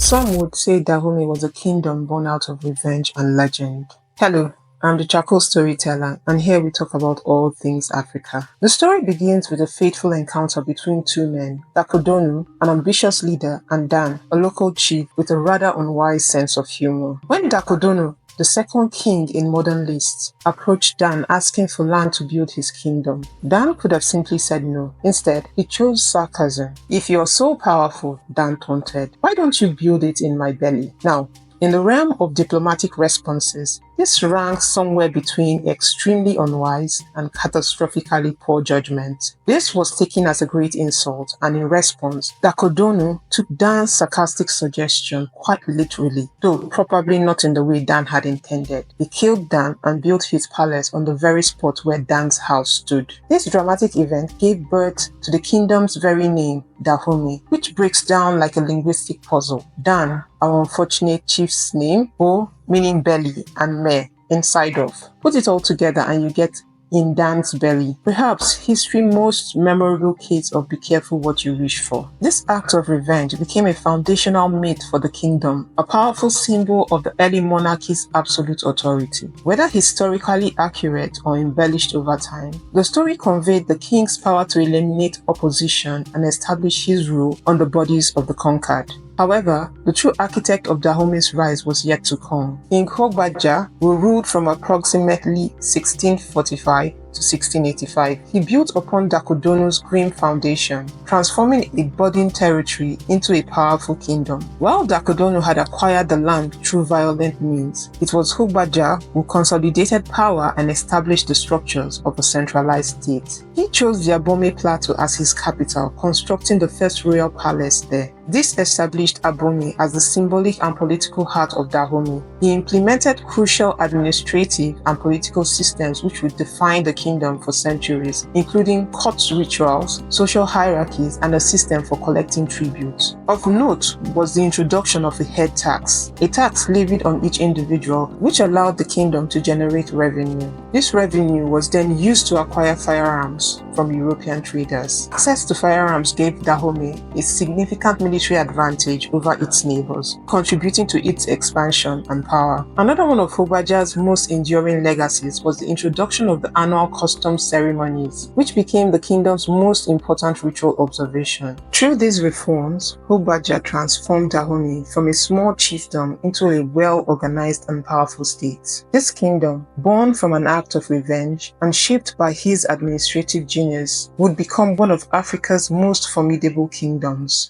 Some would say Dahomey was a kingdom born out of revenge and legend. Hello, I'm the Charcoal Storyteller, and here we talk about all things Africa. The story begins with a fateful encounter between two men, Dakodonu, an ambitious leader, and Dan, a local chief with a rather unwise sense of humor. When Dakodonu, the second king in modern lists, approached Dan asking for land to build his kingdom, Dan could have simply said no. Instead, he chose sarcasm. "If you're so powerful," Dan taunted, "why don't you build it in my belly?" Now, in the realm of diplomatic responses, this ranks somewhere between extremely unwise and catastrophically poor judgment. This was taken as a great insult, and in response, Dakodonu took Dan's sarcastic suggestion quite literally, though probably not in the way Dan had intended. He killed Dan and built his palace on the very spot where Dan's house stood. This dramatic event gave birth to the kingdom's very name, Dahomey, which breaks down like a linguistic puzzle. Dan, our unfortunate chief's name, Bo, meaning belly, and me, inside of. Put it all together and you get "in Dan's belly." Perhaps history's most memorable case of be careful what you wish for. This act of revenge became a foundational myth for the kingdom, a powerful symbol of the early monarchy's absolute authority. Whether historically accurate or embellished over time, the story conveyed the king's power to eliminate opposition and establish his rule on the bodies of the conquered. However, the true architect of Dahomey's rise was yet to come. King Hogbaja, who ruled from approximately 1645 to 1685. He built upon Dakodonu's grim foundation, transforming a budding territory into a powerful kingdom. While Dakodonu had acquired the land through violent means, it was Hogbaja who consolidated power and established the structures of a centralized state. He chose the Abomey plateau as his capital, constructing the first royal palace there. This established Abomey as the symbolic and political heart of Dahomey. He implemented crucial administrative and political systems which would define the kingdom for centuries, including court rituals, social hierarchies, and a system for collecting tribute. Of note was the introduction of a head tax, a tax levied on each individual, which allowed the kingdom to generate revenue. This revenue was then used to acquire firearms from European traders. Access to firearms gave Dahomey a significant military advantage over its neighbors, contributing to its expansion and power. Another one of Hogbaja's most enduring legacies was the introduction of the annual customs ceremonies, which became the kingdom's most important ritual observation. Through these reforms, Hogbaja transformed Dahomey from a small chiefdom into a well-organized and powerful state. This kingdom, born from an act of revenge and shaped by his administrative genius, would become one of Africa's most formidable kingdoms.